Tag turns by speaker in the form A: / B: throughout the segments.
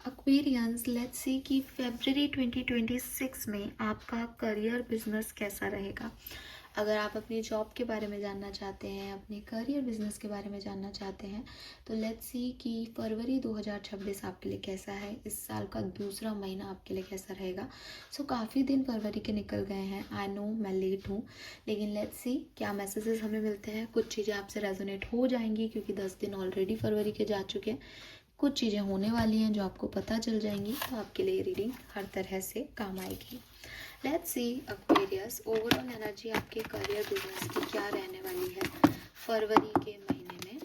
A: Aquarians, let's see कि फरवरी 2026 में आपका करियर बिजनेस कैसा रहेगा। अगर आप अपनी जॉब के बारे में जानना चाहते हैं, अपने करियर बिजनेस के बारे में जानना चाहते हैं, तो लेट्स सी कि फरवरी 2026 आपके लिए कैसा है, इस साल का दूसरा महीना आपके लिए कैसा रहेगा। सो काफ़ी दिन फरवरी के निकल गए हैं, आई नो मैं लेट हूँ, लेकिन लेट्स सी क्या मैसेजेस हमें मिलते हैं। कुछ चीज़ें आपसे रेजोनेट हो जाएंगी क्योंकि 10 दिन ऑलरेडी फरवरी के जा चुके हैं। कुछ चीज़ें होने वाली हैं जो आपको पता चल जाएंगी, तो आपके लिए रीडिंग हर तरह से काम आएगी। Let's see Aquarius, overall energy आपके करियर बिजनेस की क्या रहने वाली है फरवरी के महीने में।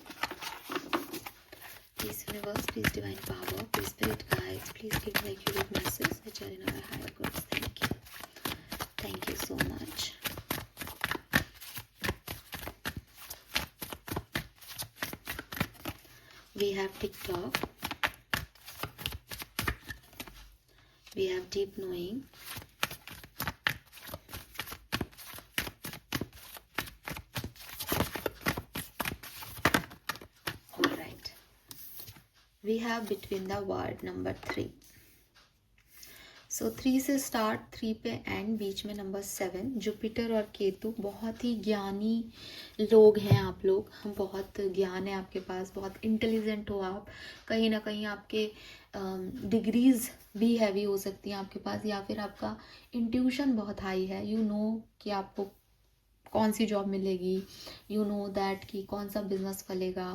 A: Please universe, please divine power, please spirit guides, please give me accurate message which are in our higher groups. Thank you so much. We have TikTok, we have deep knowing, alright, we have between the word number 3. सो 3 से start, 3 पे and, बीच में number 7, Jupiter और केतु। बहुत ही ज्ञानी लोग हैं आप लोग, बहुत ज्ञान है आपके पास, बहुत इंटेलिजेंट हो आप। कहीं ना कहीं आपके डिग्रीज भी हैवी हो सकती हैं आपके पास, या फिर आपका इंट्यूशन बहुत हाई है। यू नो कि आपको कौन सी जॉब मिलेगी, यू नो दैट कि कौन सा बिजनेस फलेगा,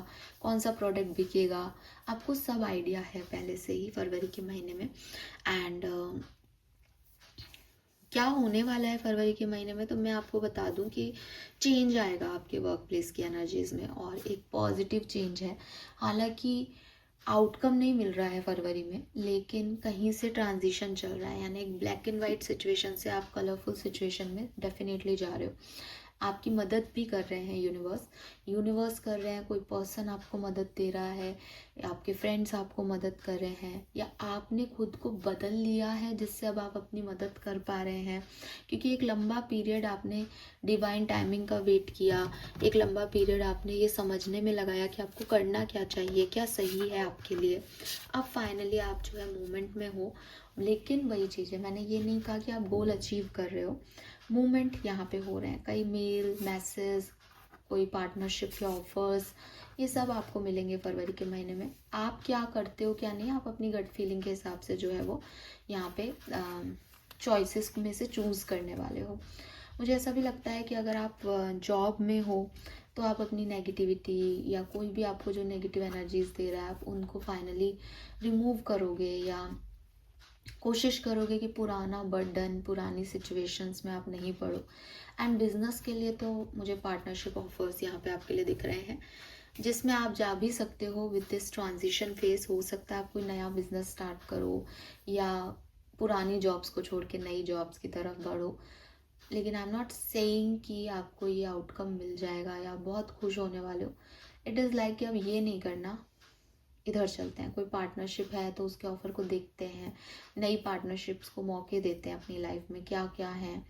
A: कौन सा प्रोडक्ट बिकेगा, आपको सब आइडिया है पहले से ही फरवरी के महीने में। एंड क्या होने वाला है फरवरी के महीने में, तो मैं आपको बता दूं कि चेंज आएगा आपके वर्क प्लेस की एनर्जीज में, और एक पॉजिटिव चेंज है। हालांकि आउटकम नहीं मिल रहा है फरवरी में, लेकिन कहीं से ट्रांजिशन चल रहा है, यानी एक ब्लैक एंड वाइट सिचुएशन से आप कलरफुल सिचुएशन में डेफिनेटली जा रहे हो। आपकी मदद भी कर रहे हैं यूनिवर्स कर रहे हैं, कोई पर्सन आपको मदद दे रहा है, या आपके फ्रेंड्स आपको मदद कर रहे हैं, या आपने खुद को बदल लिया है जिससे अब आप अपनी मदद कर पा रहे हैं। क्योंकि एक लंबा पीरियड आपने डिवाइन टाइमिंग का वेट किया, एक लंबा पीरियड आपने ये समझने में लगाया कि आपको करना क्या चाहिए, क्या सही है आपके लिए। अब फाइनली आप जो है मूवमेंट में हो। लेकिन वही चीज़ है, मैंने ये नहीं कहा कि आप गोल अचीव कर रहे हो, मूवमेंट यहाँ पे हो रहे हैं। कई मेल मैसेज, कोई पार्टनरशिप के ऑफर्स, ये सब आपको मिलेंगे फरवरी के महीने में। आप क्या करते हो क्या नहीं, आप अपनी गट फीलिंग के हिसाब से जो है वो यहाँ पे चॉइसेस में से चूज़ करने वाले हो। मुझे ऐसा भी लगता है कि अगर आप जॉब में हो तो आप अपनी नेगेटिविटी या कोई भी आपको जो नेगेटिव एनर्जीज दे रहा है, आप उनको फाइनली रिमूव करोगे, या कोशिश करोगे कि पुराना बर्डन, पुरानी सिचुएशंस में आप नहीं पड़ो। एंड बिजनेस के लिए तो मुझे पार्टनरशिप ऑफर्स यहाँ पे आपके लिए दिख रहे हैं, जिसमें आप जा भी सकते हो विद दिस ट्रांजिशन फेज। हो सकता है आप कोई नया बिजनेस स्टार्ट करो, या पुरानी जॉब्स को छोड़ के नई जॉब्स की तरफ बढ़ो। लेकिन आई एम नॉट सेइंग कि आपको ये आउटकम मिल जाएगा या बहुत खुश होने वाले हो। इट इज़ लाइक कि अब ये नहीं करना, इधर चलते हैं। कोई पार्टनरशिप है तो उसके ऑफर को देखते हैं, नई पार्टनरशिप्स को मौके देते हैं अपनी लाइफ में, क्या क्या है।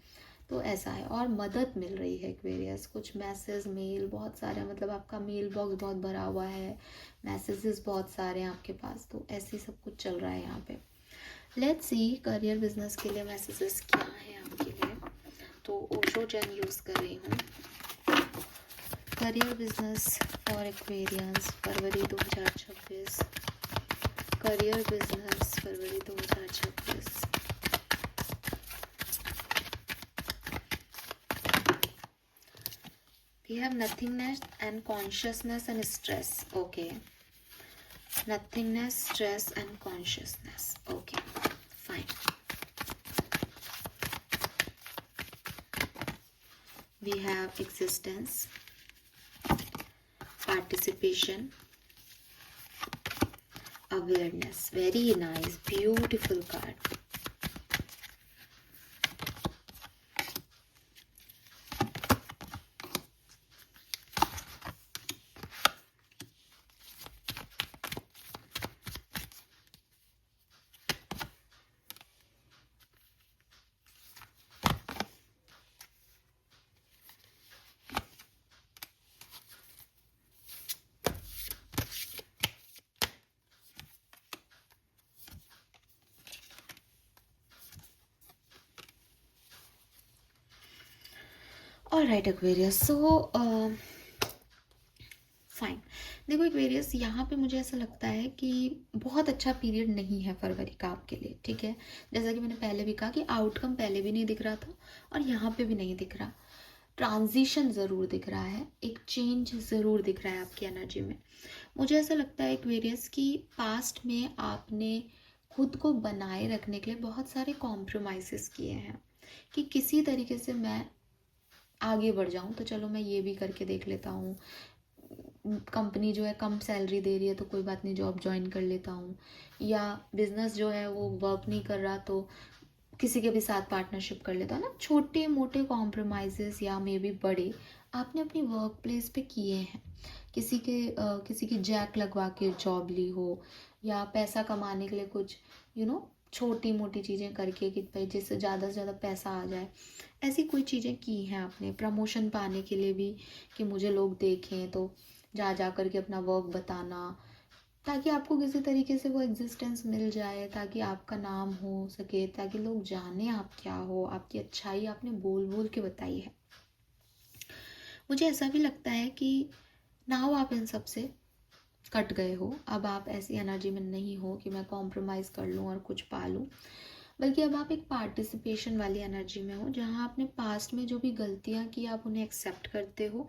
A: तो ऐसा है, और मदद मिल रही है एक्वेरियस। कुछ मैसेज, मेल बहुत सारे, मतलब आपका मेल बॉक्स बहुत भरा हुआ है, मैसेजेस बहुत सारे हैं आपके पास, तो ऐसे ही सब कुछ चल रहा है यहाँ पे। लेट्स सी करियर बिजनेस के लिए मैसेजेस क्या है आपके लिए। तो ओशो जन यूज़ कर रही हूँ। Career business for Aquarians February 2026। Career business February 2026। We have nothingness and consciousness and stress. Okay. Nothingness, stress and consciousness. Okay. Fine. We have existence, participation, awareness. Very nice, beautiful card. Alright Aquarius, so fine. देखो Aquarius, यहाँ पे मुझे ऐसा लगता है कि बहुत अच्छा पीरियड नहीं है फरवरी का आपके लिए, ठीक है। जैसा कि मैंने पहले भी कहा कि आउटकम पहले भी नहीं दिख रहा था और यहाँ पे भी नहीं दिख रहा। ट्रांजिशन ज़रूर दिख रहा है, एक चेंज ज़रूर दिख रहा है आपकी एनर्जी में। मुझे ऐसा लगता है एक्वेरियस कि पास्ट में आपने खुद को बनाए रखने के लिए बहुत सारे कॉम्प्रोमाइज़ेस किए हैं कि किसी तरीके से मैं आगे बढ़ जाऊं, तो चलो मैं ये भी करके देख लेता हूँ। कंपनी जो है कम सैलरी दे रही है तो कोई बात नहीं, जॉब ज्वाइन कर लेता हूँ। या बिजनेस जो है वो वर्क नहीं कर रहा तो किसी के भी साथ पार्टनरशिप कर लेता हूँ ना। छोटे मोटे कॉम्प्रोमाइज़ेस या मे बी बड़े आपने अपनी वर्क प्लेस पे किए हैं। किसी की जैक लगवा के जॉब ली हो, या पैसा कमाने के लिए कुछ छोटी मोटी चीज़ें करके कि भाई जिससे ज़्यादा से ज़्यादा पैसा आ जाए, ऐसी कोई चीज़ें की हैं आपने। प्रमोशन पाने के लिए भी कि मुझे लोग देखें, तो जा जा करके अपना वर्क बताना, ताकि आपको किसी तरीके से वो एग्जिस्टेंस मिल जाए, ताकि आपका नाम हो सके, ताकि लोग जाने आप क्या हो, आपकी अच्छाई आपने बोल बोल के बताई है। मुझे ऐसा भी लगता है कि नाउ आप इन सब से कट गए हो। अब आप ऐसी एनर्जी में नहीं हो कि मैं कॉम्प्रोमाइज़ कर लूँ और कुछ पा लूँ, बल्कि अब आप एक पार्टिसिपेशन वाली एनर्जी में हो, जहाँ आपने पास्ट में जो भी गलतियाँ की आप उन्हें एक्सेप्ट करते हो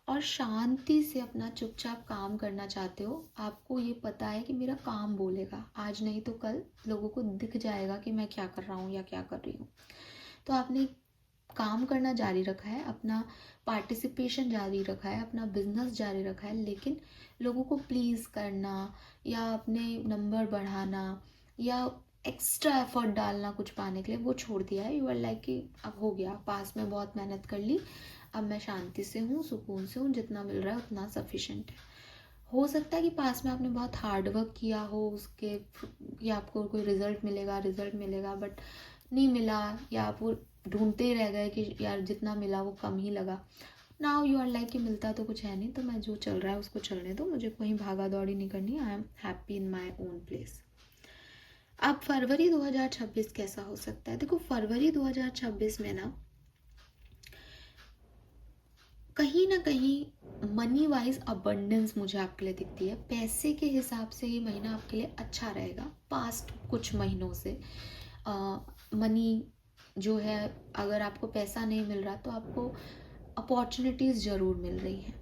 A: और शांति से अपना चुपचाप काम करना चाहते हो। आपको ये पता है कि मेरा काम बोलेगा, आज नहीं तो कल लोगों को दिख जाएगा कि मैं क्या कर रहा हूँ या क्या कर रही हूँ। तो आपने काम करना जारी रखा है, अपना पार्टिसिपेशन जारी रखा है, अपना बिजनेस जारी रखा है, लेकिन लोगों को प्लीज़ करना या अपने नंबर बढ़ाना या एक्स्ट्रा एफर्ट डालना कुछ पाने के लिए वो छोड़ दिया है। यू आर लाइक कि अब हो गया, पास में बहुत मेहनत कर ली, अब मैं शांति से हूँ, सुकून से हूँ, जितना मिल रहा है उतना सफिशेंट है। हो सकता है कि पास में आपने बहुत हार्ड वर्क किया हो, उसके कि आपको कोई रिजल्ट मिलेगा, बट नहीं मिला, या आप वो ढूंढते ही रह गए कि यार जितना मिला वो कम ही लगा। नाउ यू आर लाइक कि मिलता तो कुछ है नहीं, तो मैं जो चल रहा है उसको चलने दो, मुझे कहीं भागा दौड़ी नहीं करनी, I am happy in my own place. अब फरवरी 2026 कैसा हो सकता है? देखो फरवरी 2026 में ना कहीं मनी वाइज अबंडेंस मुझे आपके लिए दिखती है। पैसे के हिसाब से ये महीना आपके लिए अच्छा रहेगा। पास्ट कुछ महीनों से मनी जो है, अगर आपको पैसा नहीं मिल रहा तो आपको अपॉर्चुनिटीज़ ज़रूर मिल रही हैं,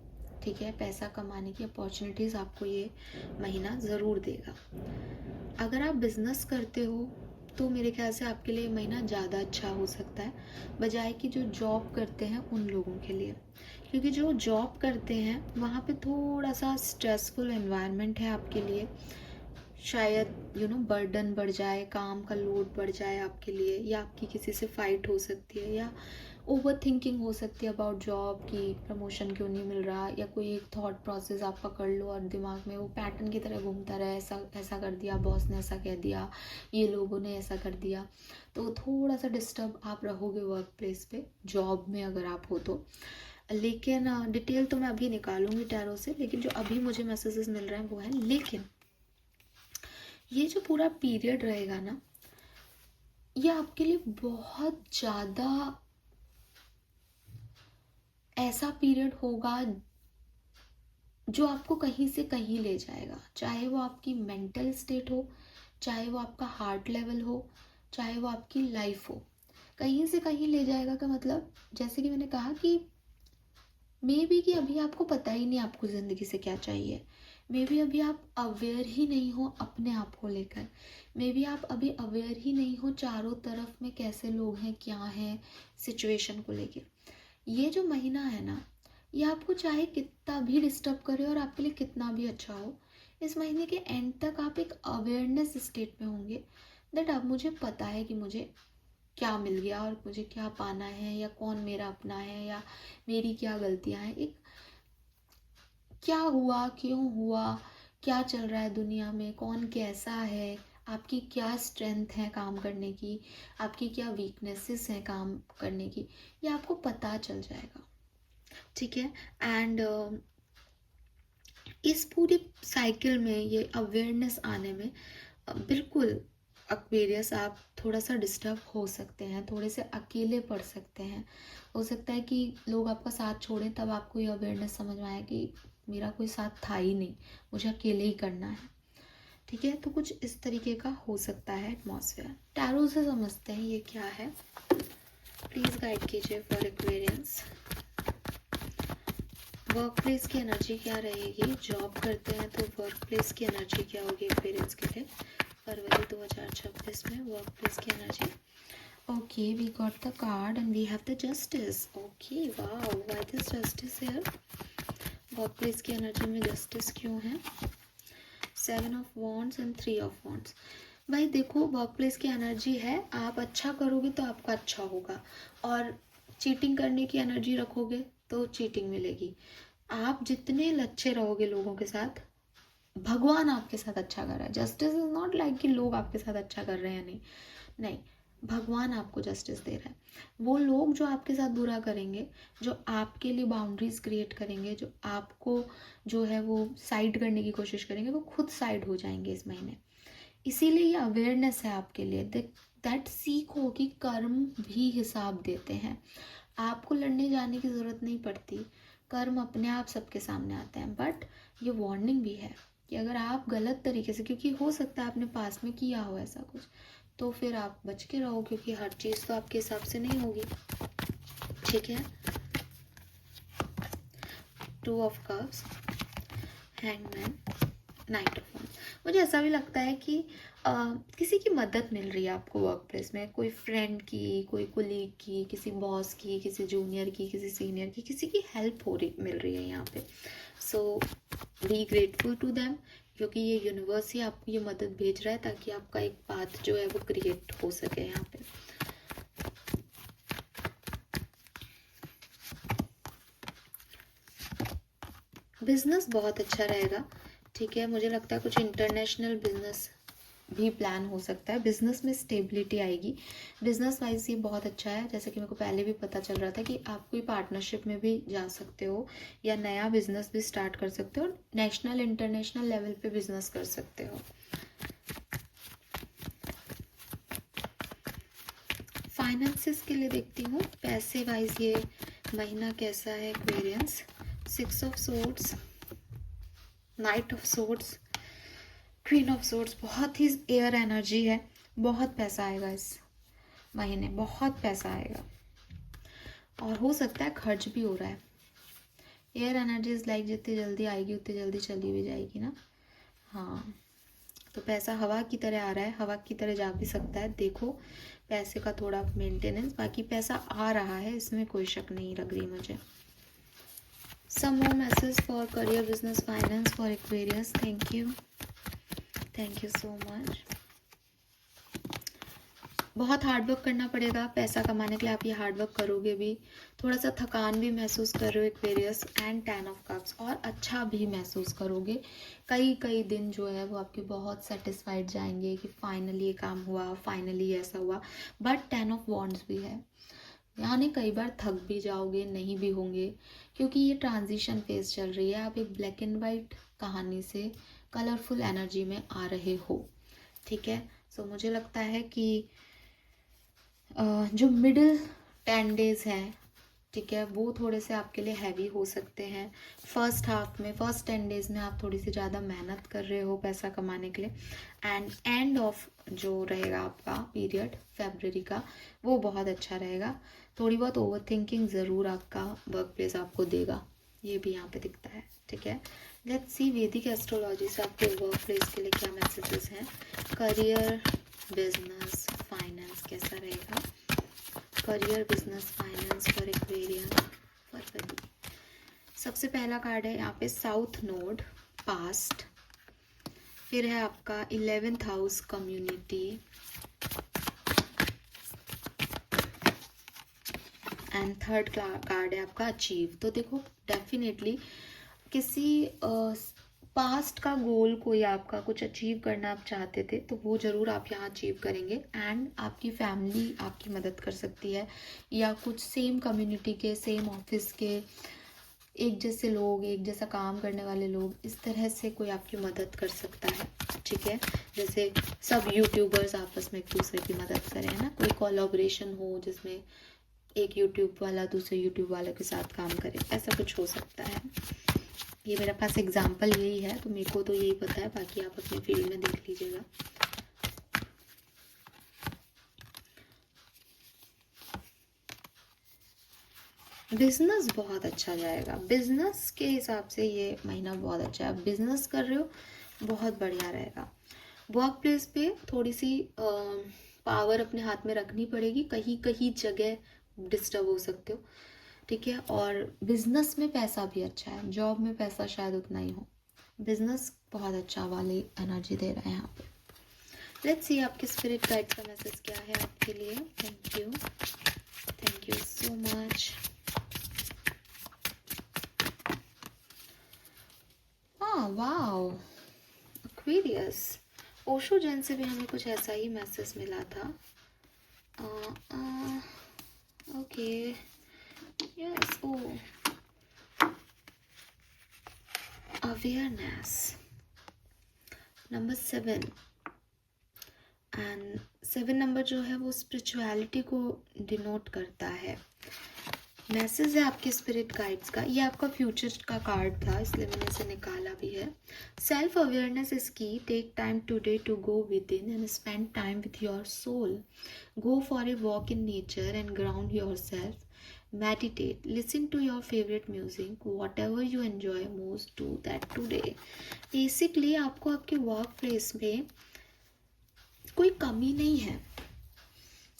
A: ठीक है। पैसा कमाने की अपॉर्चुनिटीज़ आपको ये महीना ज़रूर देगा। अगर आप बिज़नेस करते हो तो मेरे ख्याल से आपके लिए महीना ज़्यादा अच्छा हो सकता है, बजाय कि जो जॉब करते हैं उन लोगों के लिए। क्योंकि जो जॉब करते हैं वहाँ पे थोड़ा सा स्ट्रेसफुल एनवायरनमेंट है आपके लिए। शायद बर्डन बढ़ जाए, काम का लोड बढ़ जाए आपके लिए, या आपकी किसी से फाइट हो सकती है, या ओवर थिंकिंग हो सकती है अबाउट जॉब की, प्रमोशन क्यों नहीं मिल रहा, या कोई एक थॉट प्रोसेस आप पकड़ लो और दिमाग में वो पैटर्न की तरह घूमता रहे, ऐसा ऐसा कर दिया, बॉस ने ऐसा कह दिया, ये लोगों ने ऐसा कर दिया। तो थोड़ा सा डिस्टर्ब आप रहोगे वर्क प्लेस पे, जॉब में अगर आप हो तो। लेकिन डिटेल तो मैं अभी निकालूंगी टैरो से, लेकिन जो अभी मुझे मैसेजेस मिल रहे हैं वो है। लेकिन ये जो पूरा पीरियड रहेगा ना, ये आपके लिए बहुत ज़्यादा ऐसा पीरियड होगा जो आपको कहीं से कहीं ले जाएगा। चाहे वो आपकी मेंटल स्टेट हो, चाहे वो आपका हार्ट लेवल हो, चाहे वो आपकी लाइफ हो, कहीं से कहीं ले जाएगा। का मतलब जैसे कि मैंने कहा कि मे बी कि अभी आपको पता ही नहीं आपको ज़िंदगी से क्या चाहिए। मे बी अभी आप अवेयर ही नहीं हो अपने आप को लेकर। मे बी आप अभी अवेयर ही नहीं हो चारों तरफ में कैसे लोग हैं, क्या हैं, सिचुएशन को लेके। ये जो महीना है ना, ये आपको चाहे कितना भी डिस्टर्ब करे और आपके लिए कितना भी अच्छा हो, इस महीने के एंड तक आप एक अवेयरनेस स्टेट में होंगे दैट अब मुझे पता है कि मुझे क्या मिल गया और मुझे क्या पाना है, या कौन मेरा अपना है, या मेरी क्या गलतियां हैं, एक क्या हुआ, क्यों हुआ, क्या चल रहा है दुनिया में, कौन कैसा है, आपकी क्या स्ट्रेंथ है काम करने की, आपकी क्या वीकनेसेस हैं काम करने की, ये आपको पता चल जाएगा, ठीक है। एंड इस पूरी साइकिल में ये अवेयरनेस आने में बिल्कुल एक्वेरियस आप थोड़ा सा डिस्टर्ब हो सकते हैं, थोड़े से अकेले पड़ सकते हैं। हो सकता है कि लोग आपका साथ छोड़ें, तब आपको ये अवेयरनेस समझ में आया कि मेरा कोई साथ था ही नहीं, मुझे अकेले ही करना है। ठीक है, तो कुछ इस तरीके का हो सकता है एटमॉस्फेयर। टैरो से समझते हैं ये क्या है। प्लीज़ गाइड कीजिए फॉर एक्वेरियंस। वर्क प्लेस की एनर्जी क्या रहेगी? जॉब करते हैं तो वर्क प्लेस की एनर्जी क्या होगी एक्वेरियंस के लिए फरवरी 2026 में? वर्क प्लेस की energy. Okay, we got the card and we have the justice. Okay, wow, why this justice here? Work place की एनर्जी में जस्टिस क्यों है? 7 of wands and 3 of wands. भाई देखो, वर्क प्लेस की एनर्जी है, आप अच्छा करोगे तो आपका अच्छा होगा, और चीटिंग करने की एनर्जी रखोगे तो चीटिंग मिलेगी। आप जितने अच्छे रहोगे लोगों के साथ, भगवान आपके साथ अच्छा कर रहा है। जस्टिस इज नॉट लाइक कि लोग आपके साथ अच्छा कर रहे हैं या नहीं, नहीं, भगवान आपको जस्टिस दे रहा है। वो लोग जो आपके साथ बुरा करेंगे, जो आपके लिए बाउंड्रीज क्रिएट करेंगे, जो आपको जो है वो साइड करने की कोशिश करेंगे, वो खुद साइड हो जाएंगे इस महीने। इसीलिए ये अवेयरनेस है आपके लिए, दैट सीखो कि कर्म भी हिसाब देते हैं। आपको लड़ने जाने की ज़रूरत नहीं पड़ती, कर्म अपने आप सबके सामने आते हैं। बट ये वार्निंग भी है कि अगर आप गलत तरीके से, क्योंकि हो सकता है आपने पास में किया हो ऐसा कुछ, तो फिर आप बच के रहो, क्योंकि हर चीज़ तो आपके हिसाब से नहीं होगी। ठीक है, 2 of cups, hangman, night of wands. मुझे ऐसा भी लगता है कि किसी की मदद मिल रही है आपको वर्क प्लेस में, कोई फ्रेंड की, कोई कोलीग की, किसी बॉस की, किसी जूनियर की, किसी सीनियर की, किसी की हेल्प मिल रही है यहाँ पे। सो बी ग्रेटफुल टू देम, क्योंकि ये यूनिवर्स ही आपको ये मदद भेज रहा है ताकि आपका एक पाथ जो है वो क्रिएट हो सके यहाँ पे। बिजनेस बहुत अच्छा रहेगा। ठीक है, मुझे लगता है कुछ इंटरनेशनल बिजनेस भी प्लान हो सकता है। बिजनेस में स्टेबिलिटी आएगी। बिजनेस वाइज ये बहुत अच्छा है, जैसे कि मेरे को पहले भी पता चल रहा था कि आप कोई पार्टनरशिप में भी जा सकते हो, या नया बिजनेस भी स्टार्ट कर सकते हो, नेशनल इंटरनेशनल लेवल पे बिजनेस कर सकते हो। फाइनेंसेस के लिए देखती हूँ, पैसे वाइज ये महीना कैसा है Aquarians. 6 of swords, night of swords, queen of swords. बहुत ही एयर एनर्जी है, बहुत पैसा आएगा इस महीने, बहुत पैसा आएगा, और हो सकता है खर्च भी हो रहा है। एयर एनर्जी इज लाइक जितनी जल्दी आएगी उतनी जल्दी चली भी जाएगी ना। हाँ, तो पैसा हवा की तरह आ रहा है, हवा की तरह जा भी सकता है। देखो पैसे का थोड़ा मेंटेनेंस, बाकी पैसा आ रहा है, इसमें कोई शक नहीं लग रही मुझे। Some more message for career, business, finance for Aquarius. Thank you so much. बहुत हार्डवर्क करना पड़ेगा पैसा कमाने के लिए, आप ये हार्डवर्क करोगे भी, थोड़ा सा थकान भी महसूस कर रहे हो एक्वेरियस, एंड 10 ऑफ कप्स, और अच्छा भी महसूस करोगे। कई दिन जो है वो आपके बहुत सेटिस्फाइड जाएंगे कि फाइनली ये काम हुआ, फाइनली ऐसा हुआ। बट 10 ऑफ वॉन्ड्स भी है, यानी कई बार थक भी जाओगे, नहीं भी होंगे, क्योंकि ये ट्रांजिशन फेज चल रही है। आप एक ब्लैक एंड वाइट कहानी से कलरफुल एनर्जी में आ रहे हो। ठीक है, सो मुझे लगता है कि जो मिडिल 10 डेज हैं, ठीक है, वो थोड़े से आपके लिए हैवी हो सकते हैं। फर्स्ट हाफ में, फर्स्ट 10 डेज में आप थोड़ी सी ज़्यादा मेहनत कर रहे हो पैसा कमाने के लिए, एंड एंड ऑफ जो रहेगा आपका पीरियड फरवरी का, वो बहुत अच्छा रहेगा। थोड़ी बहुत ओवर थिंकिंग ज़रूर आपका वर्क प्लेस आपको देगा, ये भी यहाँ पे दिखता है। ठीक है, लेट्स सी वैदिक एस्ट्रोलॉजी से आपके वर्क प्लेस के लिए क्या मैसेजेस हैं। करियर, बिजनेस, फाइनेंस कैसा रहेगा? Career, business, finance for Aquarian फरवरी। सबसे पहला कार्ड है यहाँ पे साउथ नोड, पास्ट। फिर है आपका 11th house, community, and third card है आपका अचीव। तो देखो डेफिनेटली किसी पास्ट का गोल, कोई आपका कुछ अचीव करना आप चाहते थे, तो वो ज़रूर आप यहाँ अचीव करेंगे, एंड आपकी फैमिली आपकी मदद कर सकती है, या कुछ सेम कम्युनिटी के, सेम ऑफिस के, एक जैसे लोग, एक जैसा काम करने वाले लोग, इस तरह से कोई आपकी मदद कर सकता है। ठीक है, जैसे सब यूट्यूबर्स आपस में एक दूसरे की मदद करें, है ना, कोई कोलैबोरेशन हो जिसमें एक यूट्यूब वाला दूसरे यूट्यूब वाले के साथ काम करे, ऐसा कुछ हो सकता है। ये मेरे पास एग्जांपल यही है, तो मेरे को तो यही पता है, बाकी आप अपने फील्ड में देख लीजिएगा। बिजनेस बहुत अच्छा जाएगा, बिजनेस के हिसाब से ये महीना बहुत अच्छा है। बिजनेस कर रहे हो, बहुत बढ़िया रहेगा। वर्क प्लेस पे थोड़ी सी पावर अपने हाथ में रखनी पड़ेगी, कहीं कहीं जगह डिस्टर्ब हो सकते हो, ठीक है। और बिजनेस में पैसा भी अच्छा है, जॉब में पैसा शायद उतना ही हो। बिजनेस बहुत अच्छा वाली एनर्जी दे रहा है यहाँ पे। लेट्स सी आपके स्पिरिट गाइड का मैसेज क्या है आपके लिए। Thank you so much. हाँ, वाओ, एक्वेरियस। ओशो जैन से भी हमें कुछ ऐसा ही मैसेज मिला था। Okay, yes, oh, awareness, number 7, and 7 number जो है वो स्पिरिचुअलिटी को डिनोट करता है। मैसेज है आपके स्पिरिट गाइड्स का, ये आपका फ्यूचर का कार्ड था इसलिए मैंने इसे निकाला भी है। Self awareness is key, take time today to go within and spend time with your soul. Go for a walk in nature and ground yourself. Meditate, listen to your favorite music, whatever you enjoy most, do that today. Basically आपको आपके work place में कोई कमी नहीं है,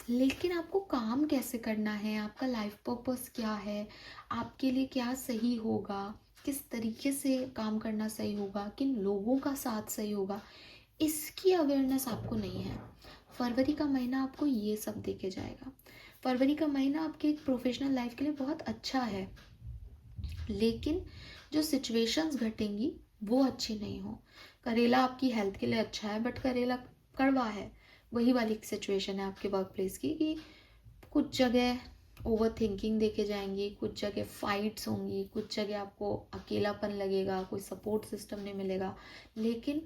A: लेकिन आपको काम कैसे करना है, आपका लाइफ पर्पस क्या है, आपके लिए क्या सही होगा, किस तरीके से काम करना सही होगा, किन लोगों का साथ सही होगा, इसकी अवेयरनेस आपको नहीं है। फरवरी का महीना आपको ये सब देके जाएगा। फरवरी का महीना आपके एक प्रोफेशनल लाइफ के लिए बहुत अच्छा है, लेकिन जो सिचुएशंस घटेंगी वो अच्छी नहीं हो। करेला आपकी हेल्थ के लिए अच्छा है, बट करेला कड़वा है। वही वाली सिचुएशन है आपके वर्क प्लेस की कि कुछ जगह ओवर थिंकिंग देके जाएंगी, कुछ जगह फाइट्स होंगी, कुछ जगह आपको अकेलापन लगेगा, कोई सपोर्ट सिस्टम नहीं मिलेगा, लेकिन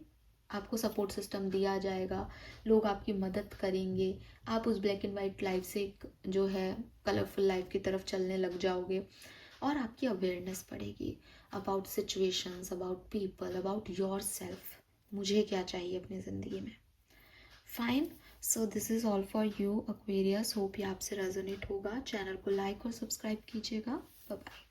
A: आपको सपोर्ट सिस्टम दिया जाएगा, लोग आपकी मदद करेंगे। आप उस ब्लैक एंड वाइट लाइफ से एक जो है कलरफुल लाइफ की तरफ चलने लग जाओगे, और आपकी अवेयरनेस बढ़ेगी about situations, about people, about your self. मुझे क्या चाहिए अपनी ज़िंदगी में। Fine, so this is all for you Aquarius. Hope ये आपसे रेजोनेट होगा। चैनल को लाइक और सब्सक्राइब कीजिएगा। Bye bye.